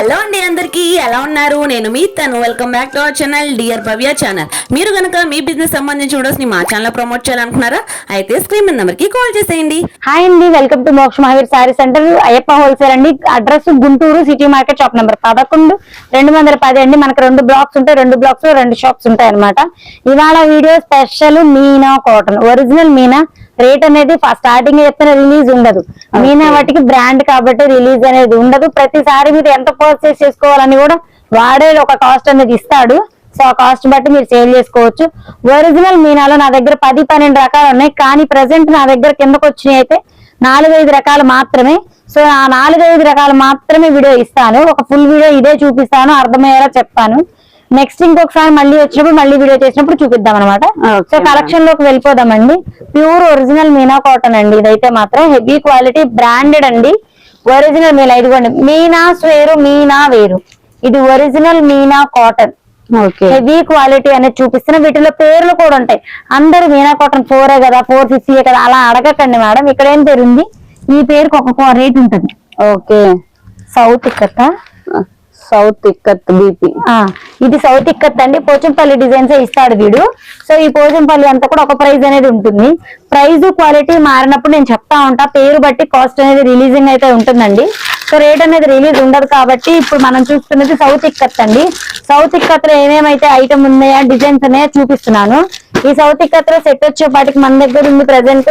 Hello అండి, అందరికీ ఎలా ఉన్నారు? నేను మీ తను. Welcome back to our channel dear Bhavya channel. మీరు కనుక మీ బిజినెస్ సంబంధించి వీడియోస్ ని మా ఛానల్ ప్రమోట్ చేయాలనుకున్నారా? అయితే స్క్రీన్ మీద నెంబర్ కి కాల్ చేసేయండి. హాయ్ అండి, welcome to Moksha Mahaveer Sari centre, Ayyappa wholesale అండి. Address Guntur city market, shop number 11 210 అండి. మనకు 2 బ్లాక్స్ ఉంటాయి, 2 బ్లాక్స్ లో 2 షాప్స్ ఉంటాయి అనమాట. ఇవాళ video special Meena cotton, original Meena. Rate అనేది స్టార్టింగ్ చెప్తున్న రిలీజ్ ఉండదు. మీనా వాటికి బ్రాండ్ కాబట్టి రిలీజ్ అనేది ఉండదు. ప్రతిసారి మీరు ఎంత పర్చేస్ చేసుకోవాలని కూడా వాడే ఒక కాస్ట్ అనేది ఇస్తాడు. సో ఆ కాస్ట్ బట్టి మీరు సేల్ చేసుకోవచ్చు. ఒరిజినల్ మీనాలో నా దగ్గర 10-12 రకాలు ఉన్నాయి. కానీ ప్రెసెంట్ నా దగ్గర కిందకు వచ్చినాయి అయితే 4-5 రకాలు మాత్రమే. సో ఆ 4-5 రకాలు మాత్రమే వీడియో ఇస్తాను. ఒక ఫుల్ వీడియో ఇదే చూపిస్తాను, అర్థమయ్యేలా చెప్తాను. నెక్స్ట్ ఇంకొకసారి మళ్ళీ వచ్చినప్పుడు మళ్ళీ వీడియో చేసినప్పుడు చూపిద్దాం అనమాట. సో కలెక్షన్ లోకి వెళ్ళిపోదామండి. ప్యూర్ ఒరిజినల్ మీనా కాటన్ అండి. ఇదైతే మాత్రం హెవీ క్వాలిటీ, బ్రాండెడ్ అండి. ఒరిజినల్ మీనా, ఇదిగోండి మీనా వేరు, మీనా వేరు. ఇది original Meena cotton, heavy quality అనేది చూపిస్తున్నా. వీటిలో పేర్లు కూడా ఉంటాయి. అందరు మీనా కాటన్ 4 కదా, 450 కదా అలా అడగకండి మేడం. ఇక్కడ ఏం పేరు ఉంది, ఈ పేరుకి ఒక రేట్ ఉంటుంది. Okay, south ikat, south ikat BP. ఇది సౌత్ ఇక్కత్ అండి. పోచంపల్లి డిజైన్స్ ఇస్తాడు వీడు. సో ఈ పోచంపల్లి అంతా కూడా ఒక ప్రైస్ అనేది ఉంటుంది. ప్రైస్ క్వాలిటీ మారినప్పుడు నేను చెప్తా ఉంటా. పేరు బట్టి కాస్ట్ అనేది రిలీజింగ్ అయితే ఉంటుందండి. సో రేట్ అనేది రిలీజ్ ఉండదు కాబట్టి ఇప్పుడు మనం చూస్తున్నది సౌత్ ఇక్కత్ అండి. సౌత్ ఇక్కత్ లో ఏమేమైతే ఐటమ్ ఉన్నాయా, డిజైన్స్ ఉన్నాయో చూపిస్తున్నాను. ఈ సౌత్ ఇక్కత్ లో సెట్ వచ్చేపాటికి మన దగ్గర ఉంది ప్రెసెంట్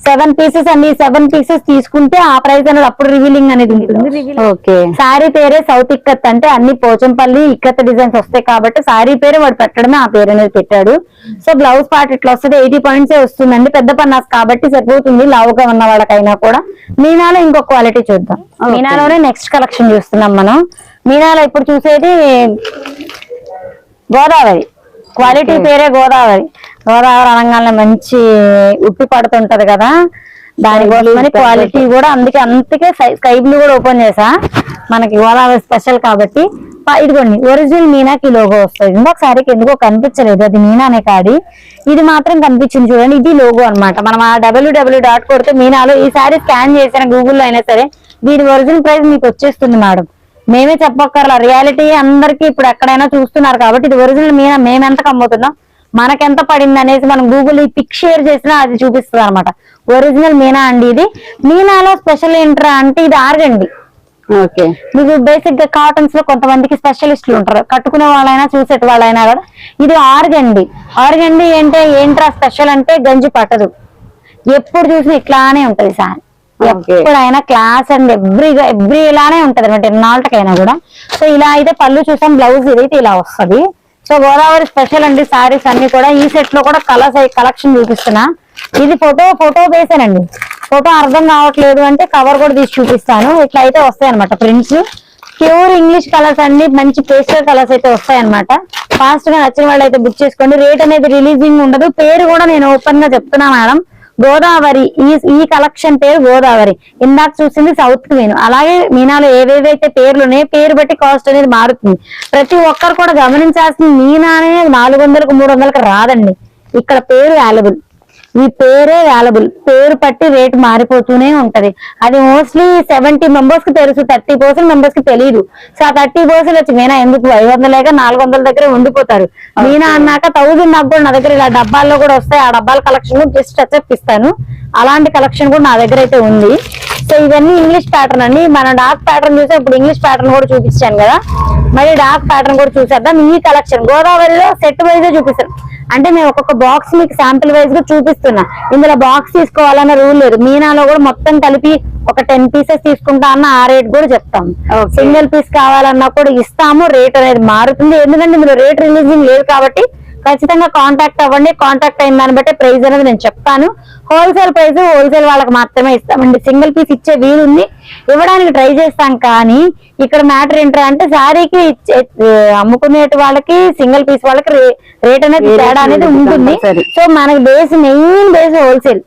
7 పీసెస్ అండి. 7 పీసెస్ తీసుకుంటే ఆ ప్రైస్ అనేది అప్పుడు రివీలింగ్ అనేది ఉంటుంది. ఓకే, సారీ పేరే సౌత్ ఇక్కత్ అంటే అన్ని పోచంపల్లి ఇక్కత్ డిజైన్స్ వస్తాయి కాబట్టి సారీ పేరు వాడు పెట్టడమే ఆ పేరు అనేది పెట్టాడు. సో బ్లౌజ్ పార్ట్ ఇట్లా వస్తుంది. 80 పాయింట్స్ వస్తుందండి. పెద్ద పన్నాస్ కాబట్టి సరిపోతుంది లావుగా ఉన్న వాళ్ళకైనా కూడా. మీనాలో ఇంకో క్వాలిటీ చూద్దాం. మీనాలోనే నెక్స్ట్ కలెక్షన్ చూస్తున్నాం మనం. మీనాలో ఇప్పుడు చూసేది గోదావరి. క్వాలిటీ పేరే గోదావరి. గోదావరి అనగానే మంచి ఉట్టి పడుతుంటది కదా, దానికోసమని క్వాలిటీ కూడా అందుకే స్కై బ్లూ కూడా ఓపెన్ చేసా. మనకి గోదావరి స్పెషల్ కాబట్టి. ఇదిగోండి ఒరిజినల్ మీనాకి లోగో వస్తుంది. ఇంకొకసారికి ఎందుకో కనిపించలేదు, అది మీనానే కాడి. ఇది మాత్రం కనిపించింది చూడండి, ఇది లోగో అనమాట. మనం ఆ www కొడితే మీనాలో ఈ సారీ స్కాన్ చేసిన గూగుల్లో అయినా సరే దీని ఒరిజినల్ ప్రైస్ మీకు వచ్చేస్తుంది మేడం. మేమే చెప్పక్కర్లా, రియాలిటీ అందరికి ఇప్పుడు ఎక్కడైనా చూస్తున్నారు కాబట్టి ఇది ఒరిజినల్ మీనా. మేమెంతకు అమ్ముతున్నాం, మనకెంత పడింది అనేసి మనం గూగుల్ ఈ పిక్ షేర్ చేసినా అది చూపిస్తుంది అనమాట. ఒరిజినల్ మీనా అండి. ఇది మీనాలో స్పెషల్ ఏంట్రా అంటే ఇది ఆర్గండి. ఓకే, మీకు బేసిక్ గా కాటన్స్ లో కొంతమందికి స్పెషలిస్టులు ఉంటారు, కట్టుకునే వాళ్ళైనా చూసేట వాళ్ళైనా కూడా. ఇది ఆర్గండి. ఆర్గండి అంటే ఏంట్రా స్పెషల్ అంటే గంజి పట్టదు, ఎప్పుడు చూసినా ఇట్లానే ఉంటది సార్. ఎప్పుడైనా క్లాస్ అండ్ ఎవ్రీ ఇలానే ఉంటది అనమాట, ఎన్నాళ్ళకైనా కూడా. సో ఇలా అయితే పళ్ళు చూసాం, బ్లౌజ్ ఇదైతే ఇలా వస్తుంది. సో గోదావరి స్పెషల్ అండి సారీస్ అన్ని కూడా. ఈ సెట్ లో కూడా కలర్స్ కలెక్షన్ చూపిస్తున్నా. ఇది ఫోటో వేసానండి. ఫోటో అర్థం కావట్లేదు అంటే కవర్ కూడా తీసి చూపిస్తాను. ఇట్లా అయితే వస్తాయి అనమాట ప్రింట్స్. ప్యూర్ ఇంగ్లీష్ కలర్స్ అండి, మంచి పేస్టల్ కలర్స్ అయితే వస్తాయి అనమాట. ఫాస్ట్ గా నచ్చిన వాళ్ళు అయితే బుక్ చేసుకోండి. రేట్ అనేది రిలీజింగ్ ఉండదు. పేరు కూడా నేను ఓపెన్ గా చెప్తున్నా మేడం, గోదావరి. ఈ కలెక్షన్ పేరు గోదావరి. ఇందాక చూసింది సౌత్ మీను. అలాగే మీనాలో ఏవేవైతే పేర్లు ఉన్నాయో పేరు బట్టి కాస్ట్ అనేది మారుతుంది. ప్రతి ఒక్కరు కూడా గమనించాల్సిన మీనా అనేది 400కు 300కు రాదండి. ఇక్కడ పేరు వాల్యుబుల్, ఈ పేరే వాల్యుబుల్. పేరు పట్టి రేటు మారిపోతూనే ఉంటది. అది మోస్ట్లీ 70 మెంబర్స్ కి తెలుసు, 30% మెంబర్స్ కి తెలియదు. సో ఆ 30% వచ్చి మీనా ఎందుకు 500 400 దగ్గర ఉండిపోతారు. మీనా అన్నాక 1000 నాకు కూడా నా దగ్గర ఇలా డబ్బాల్లో కూడా వస్తాయి. ఆ డబ్బాల కలెక్షన్ జస్ట్ టచ్అప్ ఇస్తాను. అలాంటి కలెక్షన్ కూడా నా దగ్గర అయితే ఉంది. సో ఇవన్నీ ఇంగ్లీష్ ప్యాటర్న్ అండి. మన డార్క్ ప్యాటర్న్ చూసా, ఇప్పుడు ఇంగ్లీష్ ప్యాటర్న్ కూడా చూపించాను కదా, మరి డార్క్ ప్యాటర్న్ కూడా చూసేద్దాం. ఈ కలెక్షన్ గోదావరిలో సెట్ వైజ్ చూపిస్తాను. అంటే మేము ఒక్కొక్క బాక్స్ మీకు శాంపిల్ వైజ్ గా చూపిస్తున్నా. ఇందులో బాక్స్ తీసుకోవాలన్న రూల్ లేదు. మీనాలో కూడా మొత్తం కలిపి ఒక 10 పీసెస్ తీసుకుంటా అన్న ఆ రేట్ కూడా చెప్తాం. సింగిల్ పీస్ కావాలన్నా కూడా ఇస్తాము. రేట్ అనేది మారుతుంది, ఎందుకంటే ఇందులో రేట్ రిలీజింగ్ లేదు కాబట్టి ఖచ్చితంగా కాంటాక్ట్ అవ్వండి. కాంటాక్ట్ అయిన దాన్ని బట్టి ప్రైస్ అనేది నేను చెప్తాను. హోల్సేల్ ప్రైస్ హోల్సేల్ వాళ్ళకి మాత్రమే ఇస్తామండి. సింగిల్ పీస్ ఇచ్చే వీలుంది, ఇవ్వడానికి ట్రై చేస్తాం. కానీ ఇక్కడ మ్యాటర్ ఏంటంటే అంటే శారీకి అమ్ముకునే వాళ్ళకి సింగిల్ పీస్ వాళ్ళకి రేట్ అనేది తేడా అనేది ఉంటుంది. సో మనకి మెయిన్ బేస్ హోల్సేల్.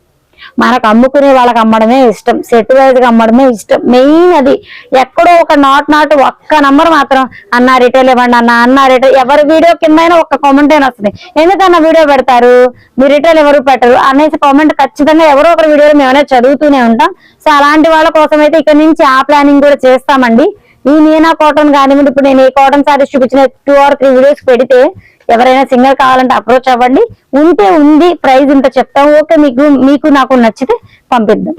మనకు అమ్ముకునే వాళ్ళకి అమ్మడమే ఇష్టం, సెట్ వైజ్ గా అమ్మడమే ఇష్టం. మెయిన్ అది. ఎక్కడో ఒక నాట్ ఒక్క నంబర్ మాత్రం అన్న రిటైల్ ఇవ్వండి అన్న రిటైల్. ఎవరి వీడియో కింద ఒక కామెంట్ అయినా వస్తుంది, ఎందుకన్నా వీడియో పెడతారు మీ రిటైల్ ఎవరు పెట్టరు అనేసి కామెంట్ ఖచ్చితంగా ఎవరో ఒకరి వీడియోలో మేమైనా చదువుతూనే ఉంటాం. సో అలాంటి వాళ్ళ కోసం అయితే ఇక్కడ నుంచి ఆ ప్లానింగ్ కూడా చేస్తామండి. ఈ మీనా కాటన్ కానివ్వండి, ఇప్పుడు నేను ఏ కాటన్ సారీస్ చూపించిన 2 or 3 వీడియోస్ పెడితే ఎవరైనా సింగర్ కావాలంటే అప్రోచ్ అవ్వండి. ఉంటే ఉంది, ప్రైస్ ఇంత చెప్తాం, ఓకే మీకు నాకు నచ్చితే పంపిద్దాం.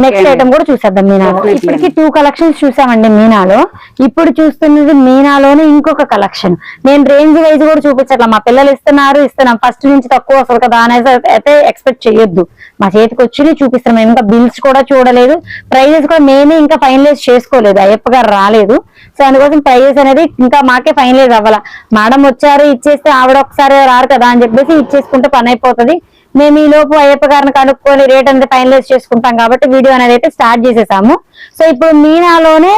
నెక్స్ట్ ఐటమ్ కూడా చూసేద్దాం మీనాలో. ఇప్పటికి 2 కలెక్షన్స్ చూసామండి మీనాలో. ఇప్పుడు చూస్తున్నది మీనాలోనే ఇంకొక కలెక్షన్. నేను రేంజ్ వైజ్ కూడా చూపించట్లా, మా పిల్లలు ఇస్తున్నాం ఫస్ట్ నుంచి తక్కువ వస్తుంది కదా అనేసి అయితే ఎక్స్పెక్ట్ చేయొద్దు. మా చేతికి వచ్చి చూపిస్తాం. మేము ఇంకా బిల్స్ కూడా చూడలేదు, ప్రైజెస్ కూడా మేమే ఇంకా ఫైనలైజ్ చేసుకోలేదు, అయ్యప్ప గారు రాలేదు. సో అందుకోసం ప్రైజెస్ అనేది ఇంకా మాకే ఫైనలైజ్ అవ్వాల. మేడం వచ్చారు ఇచ్చేస్తే ఆవిడ ఒకసారి రారు కదా అని చెప్పేసి ఇచ్చేసుకుంటే పని అయిపోతుంది. మేము ఈ లోపు అయ్యప్ప గారిని కనుక్కొని రేట్ అనేది ఫైనలైజ్ చేసుకుంటాం కాబట్టి వీడియో అనేది అయితే స్టార్ట్ చేసేసాము. సో ఇప్పుడు మీనాలోనే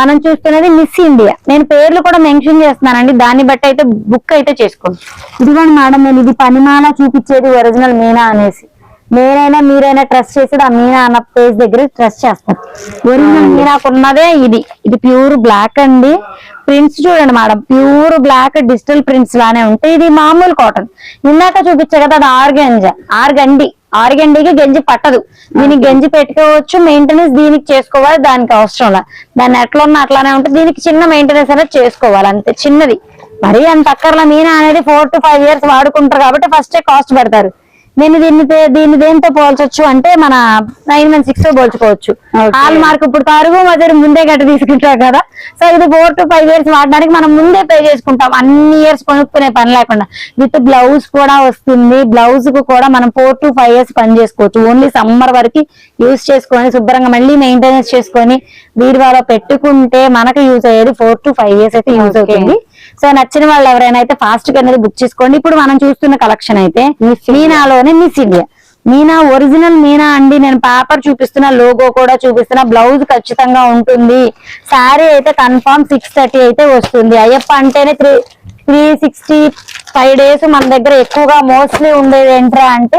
మనం చూస్తున్నది మిస్ ఇండియా. నేను పేర్లు కూడా మెన్షన్ చేస్తున్నానండి, దాన్ని బట్టి అయితే బుక్ అయితే చేసుకోండి. ఇదిగోండి మేడం, నేను ఇది పనిమాల చూపించేది ఒరిజినల్ మీనా అనేసి. నేనైనా మీరైనా ట్రస్ట్ చేసేది ఆ మీనా అన్న పేజ్ దగ్గర ట్రస్ట్ చేస్తారు. ఒరిజినల్ మీనాకు ఉన్నదే ఇది ప్యూర్ బ్లాక్ అండి. ప్రింట్స్ చూడండి madam, pure black digital prints లానే ఉంటాయి. ఇది మామూలు కాటన్. ఇందాక చూపించా కదా అది ఆర్గండికి గంజి పట్టదు. దీనికి గంజి పెట్టుకోవచ్చు, మెయింటెనెన్స్ దీనికి చేసుకోవాలి, దానికి అవసరం లేదు. దాన్ని ఎట్లా ఉన్నా అట్లానే ఉంటుంది. దీనికి చిన్న మెయింటెనెన్స్ అనేది చేసుకోవాలి అంతే, చిన్నది. మరీ అంత అక్కర్ల మీనా అనేది 4 to 5 years వాడుకుంటారు కాబట్టి ఫస్టే కాస్ట్ పెడతారు. నేను దీన్ని దేంతో పోల్చొచ్చు అంటే మన 916 తో పోల్చుకోవచ్చు. హాల్ మార్క్ ఇప్పుడు తరుగు మధ్య ముందే గట్టి తీసుకుంటారు కదా. సో ఇది 4 to 5 years వాడడానికి మనం ముందే పే చేసుకుంటాం, అన్ని ఇయర్స్ కొనుక్కునే పని లేకుండా. విత్ బ్లౌజ్ కూడా వస్తుంది. బ్లౌజ్ కు కూడా మనం 4 to 5 years పని చేసుకోవచ్చు. ఓన్లీ సమ్మర్ వరకు యూజ్ చేసుకొని శుభ్రంగా మళ్ళీ మెయింటెనెన్స్ చేసుకొని బీరువాలో పెట్టుకుంటే మనకు యూజ్ అయ్యేది 4 to 5 years అయితే యూజ్ అవుతుంది. సో నచ్చిన వాళ్ళు ఎవరైనా అయితే ఫాస్ట్ గా అనేది బుక్ చేసుకోండి. ఇప్పుడు మనం చూస్తున్న కలెక్షన్ అయితే మీనాలోనే miss India. Meena original Meena అండి. నేను పేపర్ చూపిస్తున్నా, లోగో కూడా చూపిస్తున్నా. బ్లౌజ్ ఖచ్చితంగా ఉంటుంది. శారీ అయితే కన్ఫర్మ్ 630 అయితే వస్తుంది. అయ్యప్ప అంటేనే 365 days మన దగ్గర ఎక్కువగా మోస్ట్లీ ఉండేది ఏంట్రా అంటే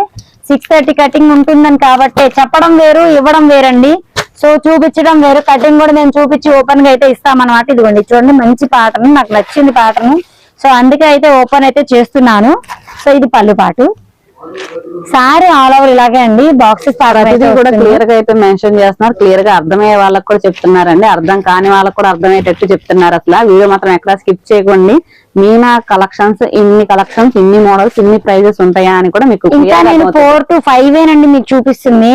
630 కటింగ్ ఉంటుందని. కాబట్టి చెప్పడం వేరు, ఇవ్వడం వేరండి. సో చూపించడం వేరు, కటింగ్ కూడా నేను చూపించి ఓపెన్ గా అయితే ఇస్తామన్నమాట. ఇదిగోండి చూడండి, మంచి ప్యాటర్న్, నాకు నచ్చింది ప్యాటర్న్. సో అందుకే అయితే ఓపెన్ అయితే చేస్తున్నాను. సో ఇది పళ్ళు పాటు. సారీ ఆల్ ఓవర్ ఇలాగే అండి. బాక్సెస్ కూడా క్లియర్ గా అయితే మెన్షన్ చేస్తున్నారు. క్లియర్ గా అర్థమయ్యే వాళ్ళకి కూడా చెప్తున్నారండి, అర్థం కాని వాళ్ళకి కూడా అర్థమయ్యేటట్టు చెప్తున్నారు. అసలు వీడియో మాత్రం ఎక్కడ స్కిప్ చేయకండి. మీనా కలెక్షన్స్, ఇన్ని మోడల్స్, ఇన్ని ప్రైజెస్ ఉంటాయా అని కూడా మీకు ఇంకా నేను 4 to 5 ఏనండి మీకు చూపిస్తుంది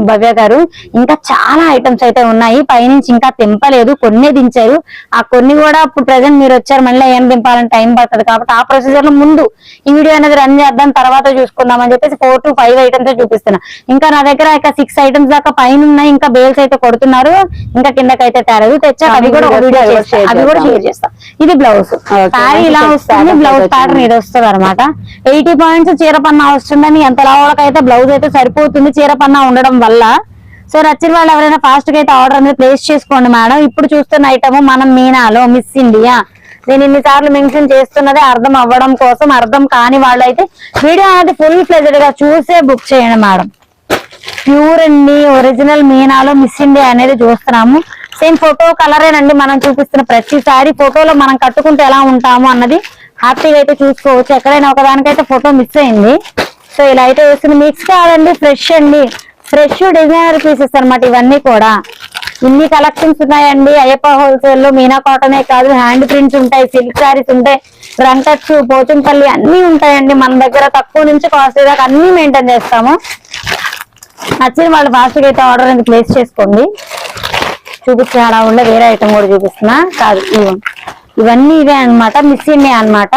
భవ్య గారు. ఇంకా చాలా ఐటమ్స్ అయితే ఉన్నాయి. పైనుంచి ఇంకా తెంపలేదు, కొన్ని దించారు. ఆ కొన్ని కూడా ఇప్పుడు ప్రెసెంట్ మీరు వచ్చారు, మళ్ళీ ఏం దింపాలని టైం పడుతుంది కాబట్టి ఆ ప్రొసీజర్ లో ముందు ఈ వీడియో అనేది రన్ చేద్దాం, తర్వాత చూసుకుందాం అని చెప్పేసి 4 to 5 ఐటమ్స్ చూపిస్తున్నా. ఇంకా నా దగ్గర ఇంకా 6 ఐటమ్స్ దాకా పైన ఉన్నాయి. ఇంకా బేల్స్ అయితే కొడుతున్నారు, ఇంకా కిందకైతే తేలేదు. తెచ్చాక అవి కూడా షేర్ చేస్తా. ఇది బ్లౌజ్ సారీ ఇలా వస్తుంది. బ్లౌజ్ ప్యాటర్న్ ఇది వస్తుంది అనమాట. 80 points చీర పన్నా వస్తుందని. ఎంత లావులకైతే బ్లౌజ్ అయితే సరిపోతుంది చీర పన్నా ఉండడం వల్ల. సో నచ్చిన వాళ్ళు ఎవరైనా ఫాస్ట్ గా అయితే ఆర్డర్ అనేది ప్లేస్ చేసుకోండి మేడం. ఇప్పుడు చూస్తున్న ఐటమ్ మనం మీనాలో మిస్ ఇండియా. నేను ఇన్నిసార్లు మెన్షన్ చేస్తున్నదే అర్థం అవ్వడం కోసం. అర్థం కాని వాళ్ళు అయితే వీడియో అనేది ఫుల్ ఫ్లెజెడ్ గా చూసే బుక్ చేయండి మేడం. ప్యూర్ అండి, ఒరిజినల్ మీనాలో మిస్ ఇండియా అనేది చూస్తున్నాము. సేమ్ ఫోటో కలరేనండి మనం చూపిస్తున్న ప్రతిసారి. ఫోటోలో మనం కట్టుకుంటే ఎలా ఉంటాము అన్నది హ్యాపీగా అయితే చూసుకోవచ్చు. ఎక్కడైనా ఒకదానికైతే ఫోటో మిస్ అయింది. సో ఇలా అయితే వస్తుంది. మిక్స్ కాదండి, ఫ్రెష్ అండి. ఫ్రెష్ డిజైనర్ పీసెస్ అనమాట ఇవన్నీ కూడా. ఇన్ని కలెక్షన్స్ ఉన్నాయండి అయ్యప్ప హోల్సేల్ లో. మీనా కాటనే కాదు, హ్యాండ్ ప్రింట్స్ ఉంటాయి, సిల్క్ శారీస్ ఉంటాయి, రంకట్స్, పోచంపల్లి అన్ని ఉంటాయండి మన దగ్గర. తక్కువ నుంచి కాస్ట్ దాకా అన్ని మెయింటైన్ చేస్తాము. నచ్చిన వాళ్ళు ఫాస్ట్ గా అయితే ఆర్డర్ అనేది ప్లేస్ చేసుకోండి. చూపించే హడావుల్లో వేరే ఐటమ్ కూడా చూపిస్తున్నా కాదు, ఇవన్నీ ఇవే అనమాట. మిస్ ఇండియా అనమాట.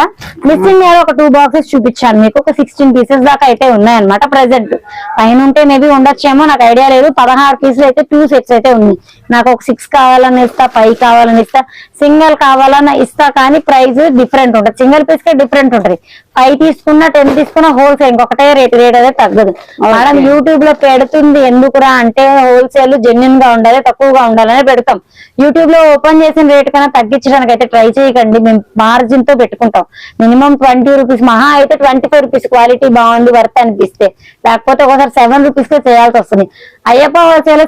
మిస్ ఇండియాలో ఒక 2 boxes చూపించాను మీకు. ఒక 16 pieces దాకా అయితే ఉన్నాయన్నమాట ప్రెసెంట్. పైన ఉంటే మేబీ ఉండొచ్చేమో, నాకు ఐడియా లేదు. 16 pieces అయితే 2 sets అయితే ఉంది. నాకు ఒక 6 కావాలని ఇస్తా, 5 కావాలని ఇస్తా, సింగిల్ కావాలన్నా ఇస్తా. కానీ ప్రైస్ డిఫరెంట్ ఉంటుంది, సింగిల్ పీస్ కే డిఫరెంట్ ఉంటుంది. 5 తీసుకున్నా 10 తీసుకున్నా హోల్సేల్ ఇంకొకటే రేట్ అయితే తగ్గదు. మేడం యూట్యూబ్ లో పెడుతుంది ఎందుకురా అంటే హోల్సేల్ జెన్యున్ గా ఉండాలి, తక్కువగా ఉండాలని పెడతాం. యూట్యూబ్ లో ఓపెన్ చేసిన రేట్ కన్నా తగ్గించడానికి అయితే ట్రై చేయకండి. మేము మార్జిన్ తో పెట్టుకుంటాం. మినిమం 20 రూపీస్, మహా అయితే 25 రూపీస్ క్వాలిటీ బాగుంది వర్త్ అనిపిస్తే. లేకపోతే ఒకసారి 7 రూపీస్ కే చేయాల్సి వస్తుంది. అయ్యప్ప హోల్సేల్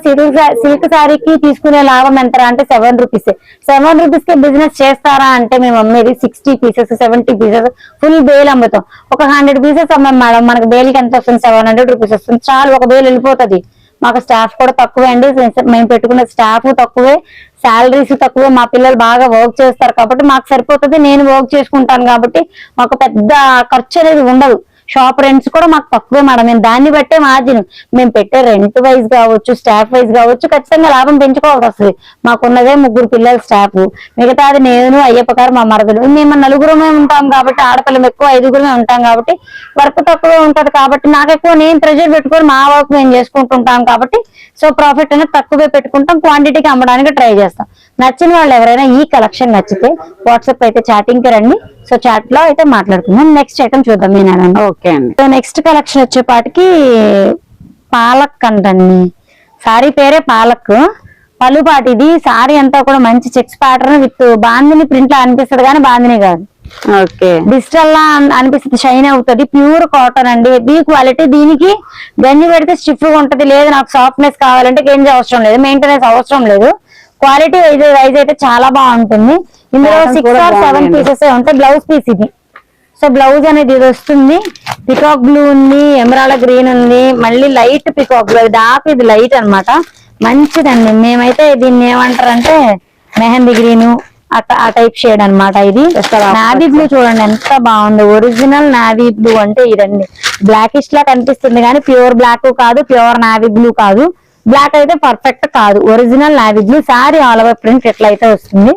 సిల్క్ శారీకి తీసుకునే లాభం ఎంత అంటే 7 రూపీస్. 7 రూపీస్ కి బిజినెస్ చేస్తారా అంటే మేము అమ్మేది 60 pieces, 70 pieces ఫుల్ బేల్ అమ్ముతాం. ఒక 100 pieces అమ్మాం మేడం, మనకు బేల్కి ఎంత వస్తుంది? 700 రూపీస్ వస్తుంది చాలు. ఒక బేల్ వెళ్ళిపోతుంది. మాకు స్టాఫ్ కూడా తక్కువే అండి, మేము పెట్టుకున్న స్టాఫ్ తక్కువే, శాలరీస్ తక్కువ, మా పిల్లలు బాగా వర్క్ చేస్తారు కాబట్టి మాకు సరిపోతుంది, నేను వర్క్ చేసుకుంటాను కాబట్టి మాకు పెద్ద ఖర్చు అనేది ఉండదు. షాప్ రెంట్స్ కూడా మాకు తక్కువే మేడం, మేము దాన్ని బట్టే మార్జిన్, మేము పెట్టే రెంట్ వైజ్ కావచ్చు, స్టాఫ్ వైజ్ కావచ్చు, ఖచ్చితంగా లాభం పెంచుకోవాల్సి వస్తుంది. మాకున్నదే 3 పిల్లల స్టాఫ్, మిగతాది నేను, అయ్యప్ప గారు, మా మరదలు, మేము 4గురమే ఉంటాం కాబట్టి, ఆడపిల్లం ఎక్కువ 5గురమే ఉంటాం కాబట్టి వర్క్ తక్కువే ఉంటది కాబట్టి నాకు ఎక్కువ నేను ప్రెషర్ పెట్టుకొని మా వర్క్ మేము చేసుకుంటుంటాం కాబట్టి సో ప్రాఫిట్ అనేది తక్కువే పెట్టుకుంటాం, క్వాంటిటీకి అమ్మడానికి ట్రై చేస్తాం. నచ్చిన వాళ్ళు ఎవరైనా ఈ కలెక్షన్ నచ్చితే వాట్సాప్ అయితే చాటింగ్ కి రండి. సో చాట్ లో అయితే మాట్లాడుకుందాం. నెక్స్ట్ ఐటమ్ చూద్దాం నేను. ఓకే అండి. సో నెక్స్ట్ కలెక్షన్ వచ్చేపాటికి పాలక్ అంటండి, సారీ పేరే పాలక్, పలుపాటి. ఇది సారీ అంతా కూడా మంచి checks pattern with bandhani print లా అనిపిస్తుంది కానీ బాందిని కాదు, ఓకే డిజిటల్ లా అనిపిస్తుంది, షైన్ అవుతుంది, ప్యూర్ కాటన్ అండి, హెవీ క్వాలిటీ. దీనికి గంజి పెడితే స్టిఫ్ గా ఉంటది, లేదు నాకు సాఫ్ట్నెస్ కావాలంటే గంజి అవసరం లేదు, మెయింటెనెన్స్ అవసరం లేదు. క్వాలిటీ వైజ్ అయితే చాలా బాగుంటుంది. ఇందులో 6 or 7 పీసెస్ ఉంటాయి. బ్లౌజ్ పీస్ ఇది. సో బ్లౌజ్ అనేది ఇది వస్తుంది, పికాక్ బ్లూ ఉంది, ఎమరాల్డ్ గ్రీన్ ఉంది, మళ్ళీ లైట్ పికాక్ బ్లూ, డార్క్ ఇది లైట్ అన్నమాట, మంచిదండి. మేమైతే దీన్ని ఏమంటారంటే మెహందీ గ్రీన్ ఆ టైప్ షేడ్ అన్నమాట. ఇది నావీ బ్లూ చూడండి ఎంత బాగుంది, ఒరిజినల్ నావీ బ్లూ అంటే ఇదండి. బ్లాకిష్ లా కనిపిస్తుంది కానీ ప్యూర్ బ్లాక్ కాదు, ప్యూర్ నావీ బ్లూ కాదు, బ్లాక్ అయితే పర్ఫెక్ట్ కాదు, original navy blue. Sorry all over print ఎట్లయితే వస్తుంది.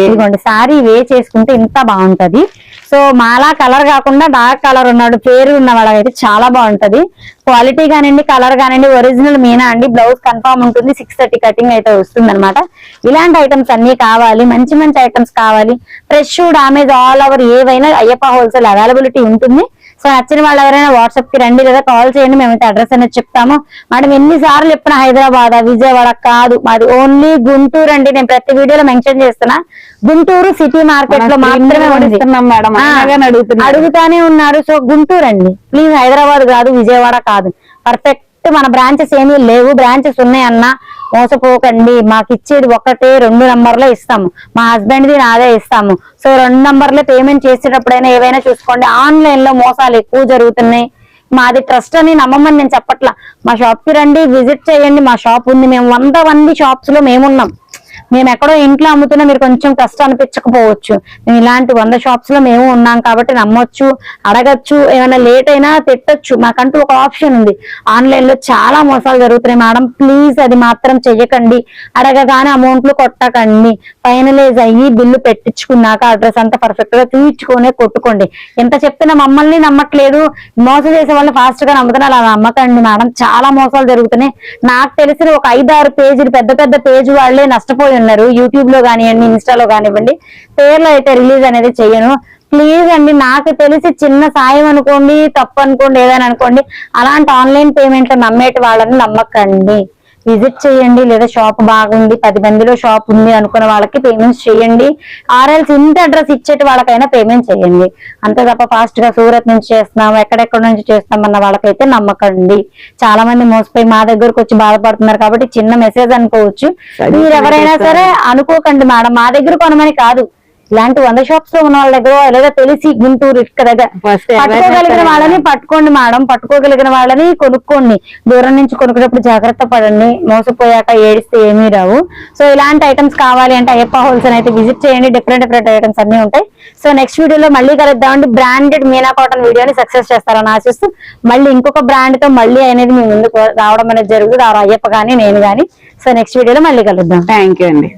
ఇదిగోండి సారీ వే చేసుకుంటే ఇంత బాగుంటది. సో మాలా కలర్ కాకుండా డార్క్ కలర్ ఉన్నాడు పేరు ఉన్న వాళ్ళకైతే చాలా బాగుంటది. క్వాలిటీ కానివ్వండి, కలర్ కానివ్వండి, ఒరిజినల్ మీనా అండి. బ్లౌజ్ కన్ఫామ్ ఉంటుంది, 630 కటింగ్ అయితే వస్తుంది అనమాట. ఇలాంటి ఐటమ్స్ అన్ని కావాలి, మంచి మంచి ఐటమ్స్ కావాలి, ఫ్రెష్ డామేజ్ ఆల్ ఓవర్ ఏవైనా అయ్యప్ప హోల్సేల్ అవైలబిలిటీ ఉంటుంది. సో నచ్చిన వాళ్ళు ఎవరైనా వాట్సాప్ కి రండి లేదా కాల్ చేయండి, మేమైతే అడ్రస్ అనేది చెప్తాము. మేడం ఎన్నిసార్లు చెప్పిన హైదరాబాద్ విజయవాడ కాదు, మాది ఓన్లీ గుంటూరు అండి. నేను ప్రతి వీడియోలో మెన్షన్ చేస్తున్నా, గుంటూరు సిటీ మార్కెట్ లో మాత్రమే అడుగుతానే ఉన్నారు. సో గుంటూరు అండి ప్లీజ్, హైదరాబాద్ కాదు, విజయవాడ కాదు. పర్ఫెక్ట్ మన బ్రాంచెస్ ఏమీ లేవు, బ్రాంచెస్ ఉన్నాయన్నా మోసపోకండి. మాకు ఇచ్చేది 1, 2 నంబర్లో ఇస్తాము, మా హస్బెండ్ ది నాదే ఇస్తాము. సో 2 నంబర్లో పేమెంట్ చేసేటప్పుడైనా ఏవైనా చూసుకోండి. ఆన్లైన్ లో మోసాలు ఎక్కువ జరుగుతున్నాయి. మాది ట్రస్ట్ అని నమ్మమని నేను చెప్పట్లా, మా షాప్ కి రండి, విజిట్ చేయండి. మా షాప్ ఉంది, మేము 100 మంది షాప్స్ లో మేమున్నాం. మేము ఎక్కడో ఇంట్లో అమ్ముతున్నా మీరు కొంచెం కష్టం అనిపించకపోవచ్చు, మేము ఇలాంటి 100 షాప్స్ లో మేము ఉన్నాం కాబట్టి నమ్మొచ్చు, అడగచ్చు, ఏమైనా లేట్ అయినా తిట్టొచ్చు. మాకంటూ ఒక ఆప్షన్ ఉంది. ఆన్లైన్ లో చాలా మోసాలు జరుగుతున్నాయి మేడం, ప్లీజ్ అది మాత్రం చెయ్యకండి. అడగగానే అమౌంట్లు కొట్టకండి, ఫైనలైజ్ అయ్యి బిల్లు పెట్టించుకున్నాక అడ్రస్ అంతా పర్ఫెక్ట్ గా తీర్చుకునే కొట్టుకోండి. ఎంత చెప్తున్నా మమ్మల్ని నమ్మట్లేదు, మోసం చేసే వాళ్ళు ఫాస్ట్ గా నమ్ముతున్నారు, అలా నమ్మకండి మేడం. చాలా మోసాలు జరుగుతున్నాయి. నాకు తెలిసిన ఒక 5-6 పేజీలు పెద్ద పెద్ద పేజీ వాళ్ళే నష్టపోయి ఉన్నారు, యూట్యూబ్ లో కానివ్వండి, ఇన్స్టాలో కానివ్వండి. పేర్లు అయితే రిలీజ్ అనేది చెయ్యను ప్లీజ్ అండి. నాకు తెలిసి చిన్న సాయం అనుకోండి, తప్పు అనుకోండి, ఏదైనా అనుకోండి, అలాంటి ఆన్లైన్ పేమెంట్ నమ్మేటి వాళ్ళని నమ్మకండి. విజిట్ చేయండి, లేదా షాప్ బాగుంది 10 మందిలో షాప్ ఉంది అనుకున్న వాళ్ళకి పేమెంట్స్ చేయండి. ఆర్ఎల్స్ ఇంటి అడ్రస్ ఇచ్చేటి వాళ్ళకైనా పేమెంట్ చేయండి. అంతే తప్ప ఫాస్ట్ గా సూరత్ నుంచి చేస్తున్నాం, ఎక్కడెక్కడ నుంచి చేస్తాం అన్న వాళ్ళకైతే నమ్మకండి. చాలా మంది మోసపోయి మా దగ్గరకు వచ్చి బాధపడుతున్నారు కాబట్టి చిన్న మెసేజ్ అనుకోవచ్చు. మీరు ఎవరైనా సరే అనుకోకండి మేడం, మా దగ్గర కొనమని కాదు, ఇలాంటి 100 షాప్స్ లో ఉన్న వాళ్ళ దగ్గర లేదా తెలిసి గుంటూరు ఇక్కడ దగ్గర పట్టుకోగలిగిన వాళ్ళని పట్టుకోండి మేడం, పట్టుకోగలిగిన వాళ్ళని కొనుక్కోండి. దూరం నుంచి కొనుక్కునేప్పుడు జాగ్రత్త పడండి, మోసపోయాక ఏడిస్తే ఏమీ రావు. సో ఇలాంటి ఐటమ్స్ కావాలి అంటే అయ్యప్ప హోల్సేల్ అయితే విజిట్ చేయండి, డిఫరెంట్ ఐటమ్స్ అన్ని ఉంటాయి. సో నెక్స్ట్ వీడియోలో మళ్ళీ కలుద్దామండి. బ్రాండెడ్ మీనా కాటన్ వీడియోని సక్సెస్ చేస్తారని ఆశిస్తూ మళ్ళీ ఇంకొక బ్రాండ్ తో మళ్ళీ అనేది మీ ముందుకు రావడం అనేది జరుగుతుంది, అయ్యప్ప కానీ నేను కానీ. సో నెక్స్ట్ వీడియోలో మళ్ళీ కలుద్దాం. థ్యాంక్ యూ అండి.